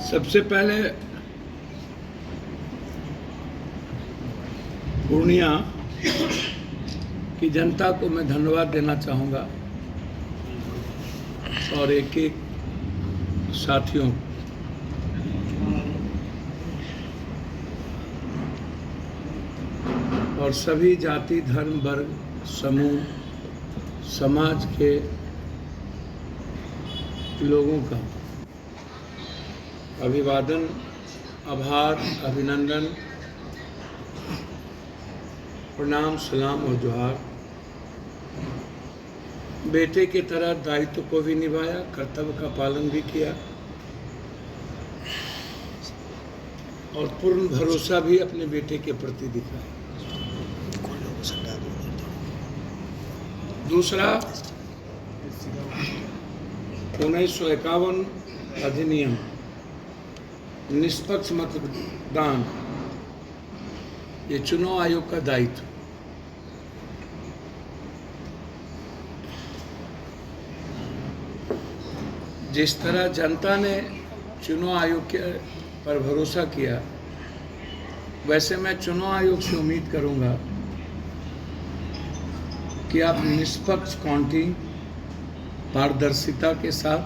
सबसे पहले पूर्णिया की जनता को मैं धन्यवाद देना चाहूँगा और एक एक साथियों और सभी जाति धर्म वर्ग समूह समाज के लोगों का अभिवादन, आभार, अभिनंदन, प्रणाम, सलाम और जोहार। बेटे की तरह दायित्व को भी निभाया, कर्तव्य का पालन भी किया और पूर्ण भरोसा भी अपने बेटे के प्रति दिखाया। दूसरा, 1951 अधिनियम निष्पक्ष मतदान, ये चुनाव आयोग का दायित्व। जिस तरह जनता ने चुनाव आयोग के पर भरोसा किया, वैसे मैं चुनाव आयोग से उम्मीद करूंगा कि आप निष्पक्ष काउंटिंग, पारदर्शिता के साथ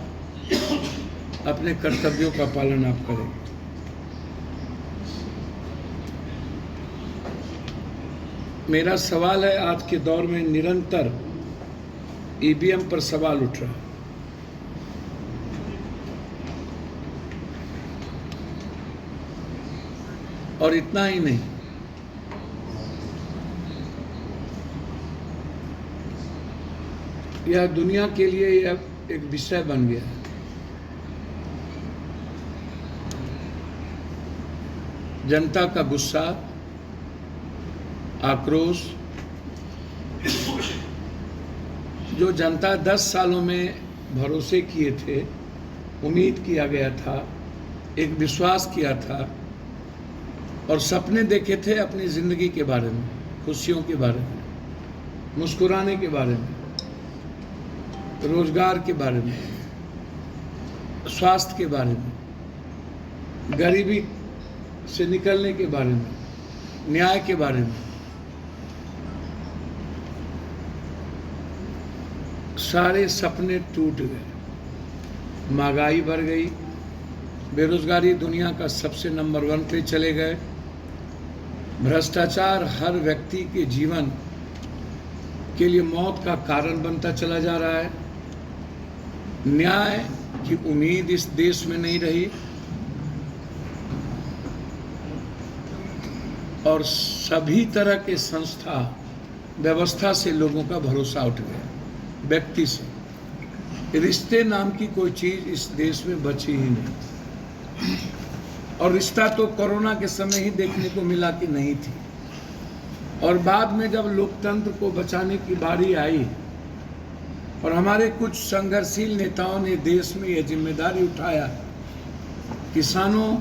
अपने कर्तव्यों का पालन आप करें। मेरा सवाल है, आज के दौर में निरंतर ईवीएम पर सवाल उठ रहा है। और इतना ही नहीं, यह दुनिया के लिए यह एक विषय बन गया है। जनता का गुस्सा, आक्रोश, जो जनता 10 सालों में भरोसे किए थे, उम्मीद किया गया था, एक विश्वास किया था और सपने देखे थे अपनी जिंदगी के बारे में, खुशियों के बारे में, मुस्कुराने के बारे में, रोजगार के बारे में, स्वास्थ्य के बारे में, गरीबी से निकलने के बारे में, न्याय के बारे में, सारे सपने टूट गए। महंगाई बढ़ गई, बेरोजगारी दुनिया का सबसे नंबर 1 पे चले गए, भ्रष्टाचार हर व्यक्ति के जीवन के लिए मौत का कारण बनता चला जा रहा है, न्याय की उम्मीद इस देश में नहीं रही और सभी तरह के संस्था व्यवस्था से लोगों का भरोसा उठ गया। व्यक्ति से रिश्ते नाम की कोई चीज इस देश में बची ही नहीं। और रिश्ता तो कोरोना के समय ही देखने को मिला कि नहीं थी। और बाद में जब लोकतंत्र को बचाने की बारी आई और हमारे कुछ संघर्षशील नेताओं ने देश में यह जिम्मेदारी उठाया, किसानों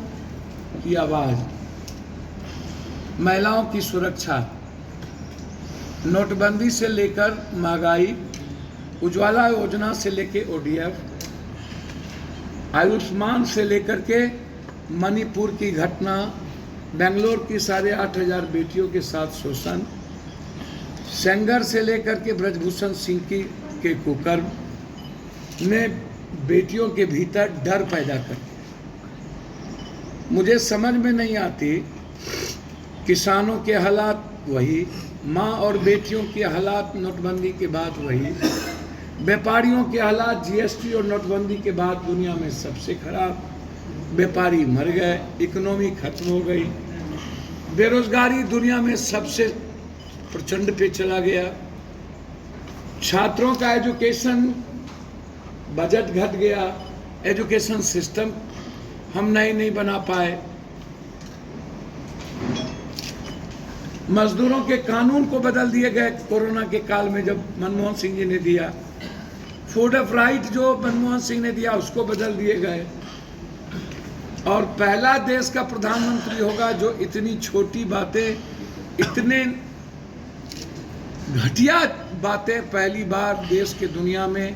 की आवाज, महिलाओं की सुरक्षा, नोटबंदी से लेकर महंगाई, उज्ज्वला योजना से लेकर ओडीएफ, आयुष्मान से लेकर के मणिपुर की घटना, बेंगलोर की 8,500 बेटियों के साथ शोषण, सेंगर से लेकर के ब्रजभूषण सिंह के कुकर्म ने बेटियों के भीतर डर पैदा कर दिया। मुझे समझ में नहीं आती, किसानों के हालात वही, माँ और बेटियों के हालात नोटबंदी के बाद वही, व्यापारियों के हालात जीएसटी और नोटबंदी के बाद दुनिया में सबसे खराब, व्यापारी मर गए, इकोनॉमी खत्म हो गई, बेरोजगारी दुनिया में सबसे प्रचंड पे चला गया, छात्रों का एजुकेशन बजट घट गया, एजुकेशन सिस्टम हम नहीं बना पाए, मजदूरों के कानून को बदल दिए गए कोरोना के काल में जब मनमोहन सिंह जी ने दिया, फूड ऑफ राइट जो मनमोहन सिंह ने दिया उसको बदल दिए गए। और पहला देश का प्रधानमंत्री होगा जो इतनी छोटी बातें, इतने घटिया बातें पहली बार देश के दुनिया में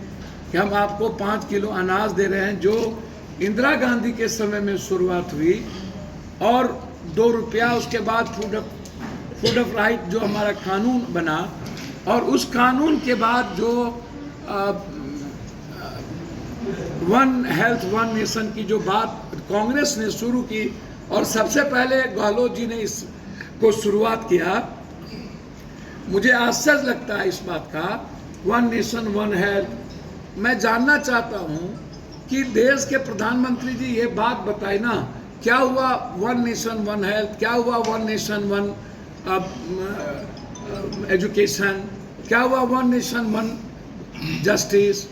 कि हम आपको 5 किलो अनाज दे रहे हैं, जो इंदिरा गांधी के समय में शुरुआत हुई और 2 रुपया, उसके बाद फूड ऑफ राइट जो हमारा कानून बना, और उस कानून के बाद जो वन हेल्थ वन नेशन की जो बात कांग्रेस ने शुरू की, और सबसे पहले गहलोत जी ने इसको शुरुआत किया। मुझे आश्चर्य लगता है इस बात का, वन नेशन वन हेल्थ। मैं जानना चाहता हूं कि देश के प्रधानमंत्री जी ये बात बताए ना, क्या हुआ वन नेशन वन हेल्थ, क्या हुआ वन नेशन वन एजुकेशन, क्या हुआ वन नेशन वन जस्टिस?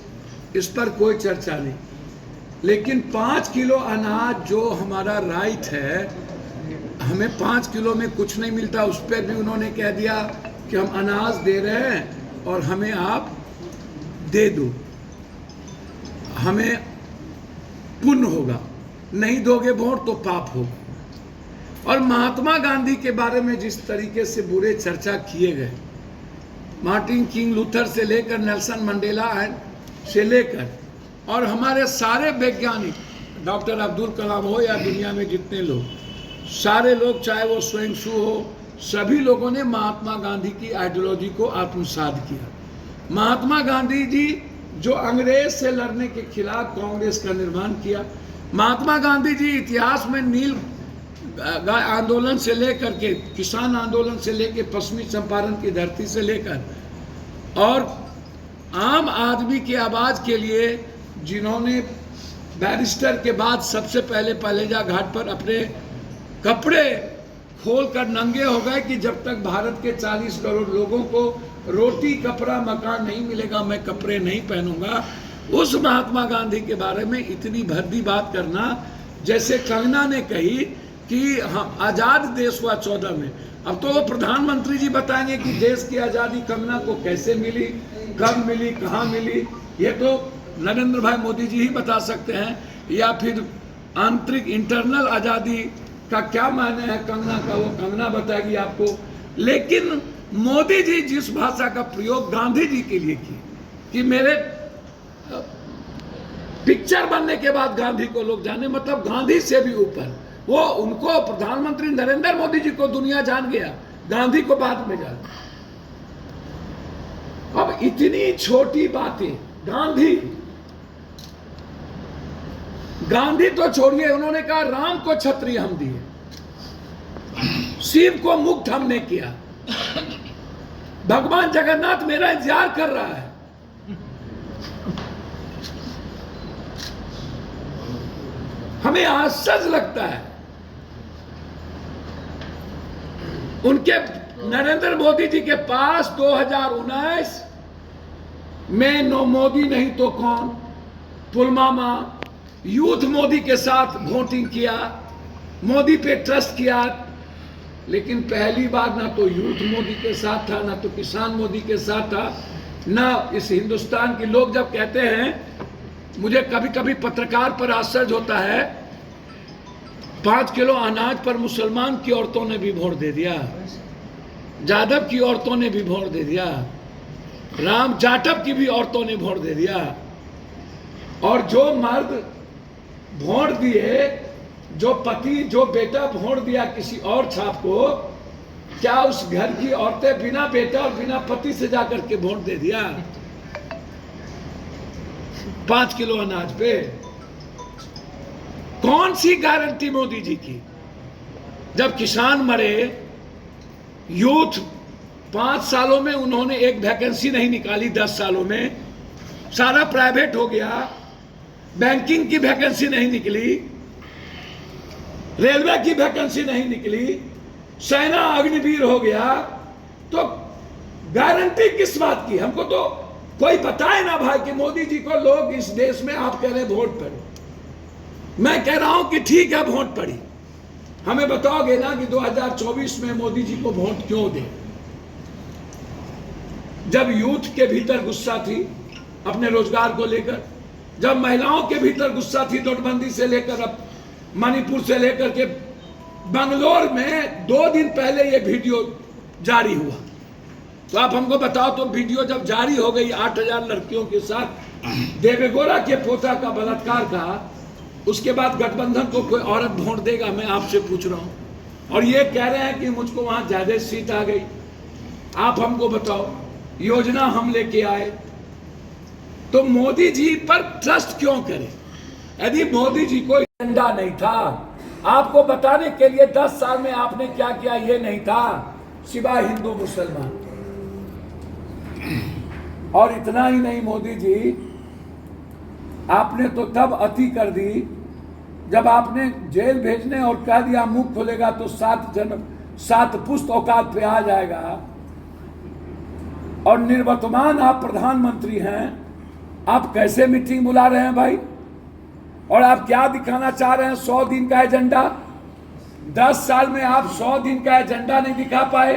इस पर कोई चर्चा नहीं। लेकिन 5 किलो अनाज जो हमारा राइट है, हमें 5 किलो में कुछ नहीं मिलता, उस पर भी उन्होंने कह दिया कि हम अनाज दे रहे हैं और हमें आप दे दो, हमें पुण्य होगा, नहीं दोगे वोट तो पाप होगा। और महात्मा गांधी के बारे में जिस तरीके से बुरे चर्चा किए गए, मार्टिन किंग लूथर से लेकर नेल्सन मंडेला से लेकर और हमारे सारे वैज्ञानिक, डॉक्टर अब्दुल कलाम हो या दुनिया में जितने लोग, सारे लोग, चाहे वो स्वयं सु हो, सभी लोगों ने महात्मा गांधी की आइडियोलॉजी को आत्मसात किया। महात्मा गांधी जी जो अंग्रेज से लड़ने के खिलाफ कांग्रेस का निर्माण किया, महात्मा गांधी जी इतिहास में नील गाय आंदोलन से लेकर के, किसान आंदोलन से लेकर, पश्चिमी चंपारण की धरती से लेकर और आम आदमी की आवाज के लिए, जिन्होंने बैरिस्टर के बाद सबसे पहले पालेजा घाट पर अपने कपड़े खोलकर नंगे हो गए कि जब तक भारत के 40 करोड़ लोगों को रोटी, कपड़ा, मकान नहीं मिलेगा, मैं कपड़े नहीं पहनूंगा। उस महात्मा गांधी के बारे में इतनी भद्दी बात करना, जैसे कंगना ने कही कि हम आजाद देश हुआ 14 में। अब तो वो प्रधानमंत्री जी बताएंगे कि देश की आजादी कंगना को कैसे मिली, कब मिली, कहाँ मिली। ये तो नरेंद्र भाई मोदी जी ही बता सकते हैं, या फिर आंतरिक इंटरनल आजादी का क्या मायने है कंगना का, वो कंगना बताएगी आपको। लेकिन मोदी जी जिस भाषा का प्रयोग गांधी जी के लिए की कि मेरे पिक्चर बनने के बाद गांधी को लोग जाने, मतलब गांधी से भी ऊपर, वो उनको प्रधानमंत्री नरेंद्र मोदी जी को दुनिया जान गया, गांधी को बाद में जान। अब इतनी छोटी बातें, गांधी तो छोड़िए, उन्होंने कहा राम को छत्री हम दिए, शिव को मुक्त हमने किया, भगवान जगन्नाथ मेरा इंतजार कर रहा है। हमें आश्चर्य लगता है उनके, नरेंद्र मोदी जी के पास 2019 में नो मोदी नहीं तो कौन, पुलवामा, यूथ मोदी के साथ वोटिंग किया, मोदी पे ट्रस्ट किया, लेकिन पहली बार ना तो यूथ मोदी के साथ था, ना तो किसान मोदी के साथ था, ना इस हिंदुस्तान के लोग जब कहते हैं, मुझे कभी कभी पत्रकार पर आश्चर्य होता है, 5 किलो अनाज पर मुसलमान की औरतों ने भी वोट दे दिया, जादव की औरतों ने भी वोट दे दिया, राम जाटव की भी औरतों ने वोट दे दिया। और जो मर्द वोट दिए, जो पति, जो बेटा वोट दिया किसी और छाप को, क्या उस घर की औरतें बिना बेटा और बिना पति से जाकर के वोट दे दिया 5 किलो अनाज पे? कौन सी गारंटी मोदी जी की? जब किसान मरे, यूथ 5 सालों में उन्होंने एक वैकेंसी नहीं निकाली, 10 सालों में सारा प्राइवेट हो गया, बैंकिंग की वैकेंसी नहीं निकली, रेलवे की वैकेंसी नहीं निकली, सेना अग्निवीर हो गया, तो गारंटी किस बात की? हमको तो कोई बताए ना भाई कि मोदी जी को लोग इस देश में, आप कह रहे वोट पड़े, मैं कह रहा हूं कि ठीक है वोट पड़ी, हमें बताओगे ना कि 2024 में मोदी जी को वोट क्यों दे? जब यूथ के भीतर गुस्सा थी अपने रोजगार को लेकर, जब महिलाओं के भीतर गुस्सा थी नोटबंदी से लेकर, अब मणिपुर से लेकर के बंगलोर में 2 दिन पहले ये वीडियो जारी हुआ, तो आप हमको बताओ, तो वीडियो जब जारी हो गई 8000 लड़कियों के साथ देवेगौड़ा के पोता का बलात्कार का, उसके बाद गठबंधन को कोई औरत वोट देगा, मैं आपसे पूछ रहा हूं। और ये कह रहे हैं कि मुझको वहां ज्यादा सीट आ गई। आप हमको बताओ, योजना हम लेके आए तो मोदी जी पर ट्रस्ट क्यों करें? यदि मोदी जी को एजेंडा नहीं था, आपको बताने के लिए 10 साल में आपने क्या किया ये नहीं था, सिवाय हिंदू मुसलमान। और इतना ही नहीं मोदी जी, आपने तो तब अति कर दी जब आपने जेल भेजने और कह दिया मुंह खोलेगा तो 7 पुश्त औकात पे आ जाएगा। और निर्वर्तमान आप प्रधानमंत्री हैं, आप कैसे मीटिंग बुला रहे हैं भाई? और आप क्या दिखाना चाह रहे हैं? 100 दिन का एजेंडा। 10 साल में आप 100 दिन का एजेंडा नहीं दिखा पाए।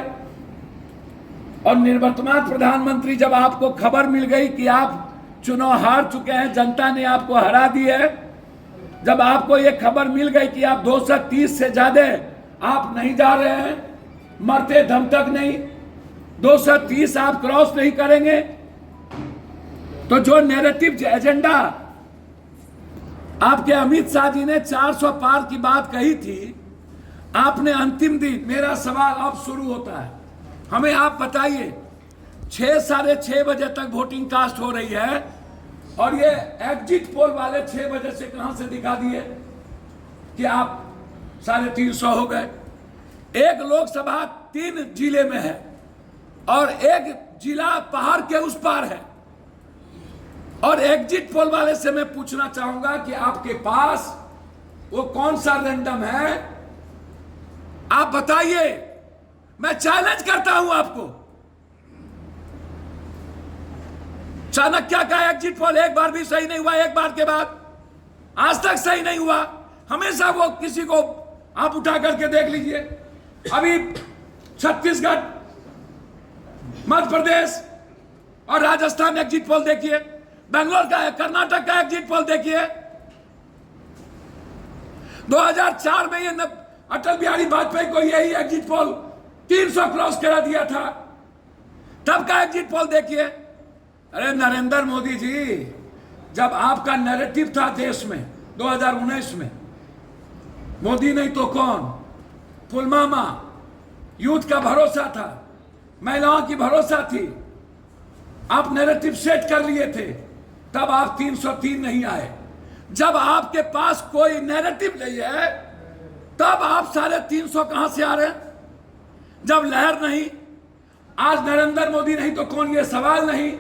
और निर्वर्तमान प्रधानमंत्री, जब आपको खबर मिल गई कि आप चुनाव हार चुके हैं, जनता ने आपको हरा दी है, जब आपको यह खबर मिल गई कि आप 230 से ज्यादा आप नहीं जा रहे हैं, मरते दम तक नहीं, 230 आप क्रॉस नहीं करेंगे, तो जो नैरेटिव एजेंडा आपके अमित शाह जी ने 400 पार की बात कही थी, आपने अंतिम दिन, मेरा सवाल अब शुरू होता है, हमें आप बताइए, 6 साढ़े 6 बजे तक वोटिंग कास्ट हो रही है और ये एग्जिट पोल वाले 6 बजे से कहां से दिखा दिए कि आप 350 हो गए। एक लोकसभा 3 जिले में है और एक जिला पहाड़ के उस पार है। और एग्जिट पोल वाले से मैं पूछना चाहूंगा कि आपके पास वो कौन सा रैंडम है, आप बताइए, मैं चैलेंज करता हूं आपको। चाणक्य का एग्जिट पोल एक बार भी सही नहीं हुआ, एक बार के बाद आज तक सही नहीं हुआ, हमेशा वो किसी को आप उठा करके देख लीजिए। अभी छत्तीसगढ़, मध्य प्रदेश और राजस्थान एग्जिट पोल देखिए, बेंगलोर का, कर्नाटक का एग्जिट पोल देखिए। 2004 में ये अटल बिहारी वाजपेयी को यही एग्जिट पोल 300 क्रॉस करा दिया था, तब का एग्जिट पोल देखिए। अरे नरेंद्र मोदी जी, जब आपका नैरेटिव था देश में 2019 में, मोदी नहीं तो कौन, पुलवामा, यूथ का भरोसा था, महिलाओं की भरोसा थी, आप नैरेटिव सेट कर लिए थे, तब आप 303 नहीं आए। जब आपके पास कोई नैरेटिव नहीं है, तब आप 350 कहां से आ रहे हैं? जब लहर नहीं, आज नरेंद्र मोदी नहीं तो कौन, ये सवाल नहीं।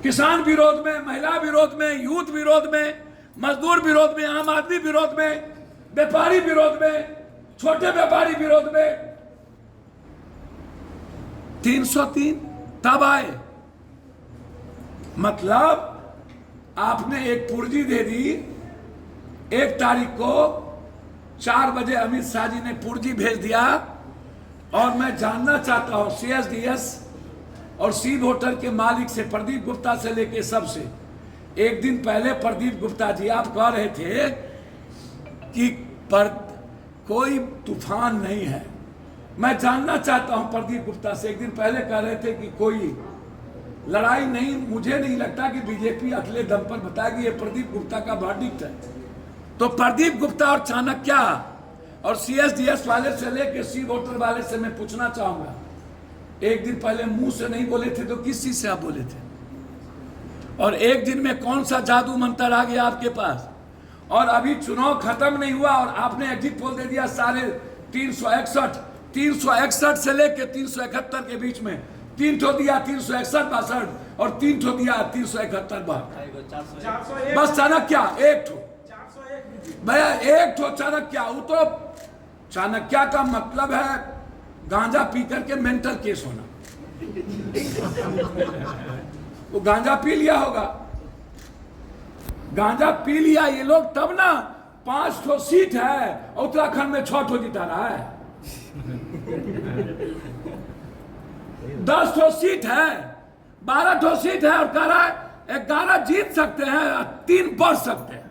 किसान विरोध में, महिला विरोध में, यूथ विरोध में, मजदूर विरोध में, आम आदमी विरोध में, व्यापारी विरोध में, छोटे व्यापारी विरोध में 303 तब आए। मतलब आपने एक पूर्जी दे दी। 1 तारीख को 4 बजे अमित शाह जी ने पूर्जी भेज दिया। और मैं जानना चाहता हूं CSDS और सी वोटर के मालिक से, प्रदीप गुप्ता से लेके सबसे, एक दिन पहले प्रदीप गुप्ता जी आप कह रहे थे कि कोई तूफान नहीं है। मैं जानना चाहता हूं प्रदीप गुप्ता से, एक दिन पहले कह रहे थे कि कोई लड़ाई नहीं, मुझे नहीं लगता कि बीजेपी अगले दम पर बताएगी, ये प्रदीप गुप्ता का वर्डिक्ट है। तो प्रदीप गुप्ता और चाणक्य और CSDS वाले से लेके सी वोटर वाले से मैं पूछना चाहूंगा, एक दिन पहले मुंह से नहीं बोले थे तो किस चीज से आप बोले थे? और एक दिन में कौन सा जादू मंत्र आ गया आपके पास? और अभी चुनाव खत्म नहीं हुआ और आपने एग्जिट पोल दे दिया 361 से लेके 371 के बीच में 3 ठो दिया, 361-62 और 3 ठो दिया 371। बस चाणक्य एक ठो, भैया एक ठो चाणक्य। वो तो चाणक्य का मतलब है गांजा पी करके मेंटल केस होना। वो गांजा पी लिया होगा, गांजा पी लिया ये लोग, तब ना 5 ठो सीट है, उत्तराखंड में 6 ठो जिता रहा है। 10 ठो सीट है, 12 ठो सीट है और कह रहा है 11 जीत सकते हैं, 3 बढ़ सकते हैं।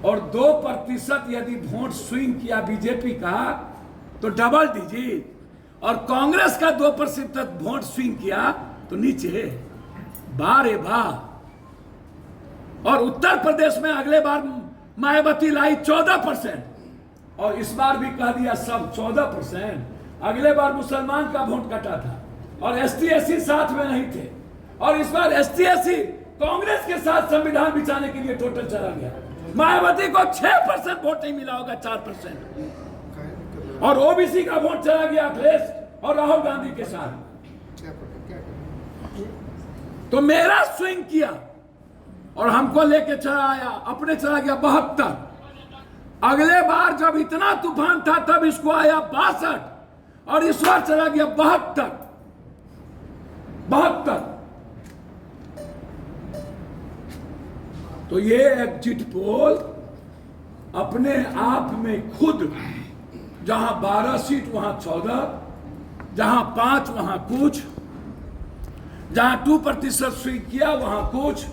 और 2% यदि वोट स्विंग किया बीजेपी का तो डबल डिजिट, और कांग्रेस का 2% वोट स्विंग किया तो नीचे। वाह रे वाह, और उत्तर प्रदेश में अगले बार मायावती लाई 14%, और इस बार भी कह दिया सब 14%। अगले बार मुसलमान का वोट कटा था और एसटी एससी साथ में नहीं थे, और इस बार एसटी एससी कांग्रेस के साथ संविधान बिछाने के लिए टोटल चला गया। मायावती को 6% वोट नहीं मिला होगा, 4%, और ओबीसी का वोट चला गया अखिलेश और राहुल गांधी के साथ। तो मेरा स्विंग किया और हमको लेके चला आया, अपने चला गया 72। अगले बार जब इतना तूफान था तब इसको आया 62, और इस बार चला गया 72। तो ये एग्जिट पोल अपने आप में खुद, जहां 12 सीट वहां 14, जहां 5 वहां कुछ, जहां 2% स्विंग किया वहां कुछ,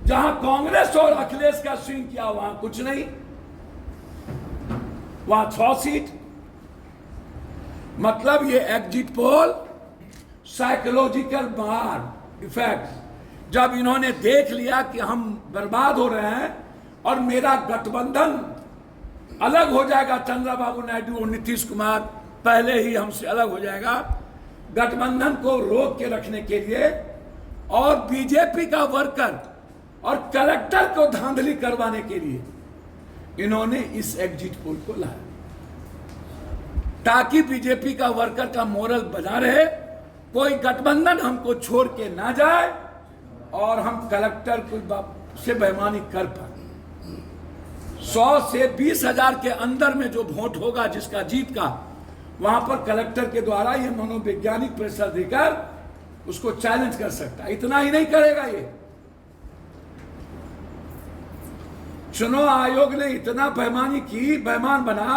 जहां कांग्रेस और अखिलेश का स्विंग किया वहां कुछ नहीं, वहां 6 सीट। मतलब ये एग्जिट पोल साइकोलॉजिकल मार इफेक्ट, जब इन्होंने देख लिया कि हम बर्बाद हो रहे हैं और मेरा गठबंधन अलग हो जाएगा, चंद्रबाबू नायडू और नीतीश कुमार पहले ही हमसे अलग हो जाएगा, गठबंधन को रोक के रखने के लिए और बीजेपी का वर्कर और कलेक्टर को धांधली करवाने के लिए इन्होंने इस एग्जिट पोल को लाया, ताकि बीजेपी का वर्कर का मोरल बना रहे, कोई गठबंधन हमको छोड़ के ना जाए और हम कलेक्टर को से बेईमानी कर पाए। 100 से 20,000 के अंदर में जो वोट होगा जिसका जीत का, वहां पर कलेक्टर के द्वारा ये मनोवैज्ञानिक प्रेशर देकर उसको चैलेंज कर सकता है। इतना ही नहीं करेगा, ये चुनाव आयोग ने इतना बेईमानी की, बेईमान बना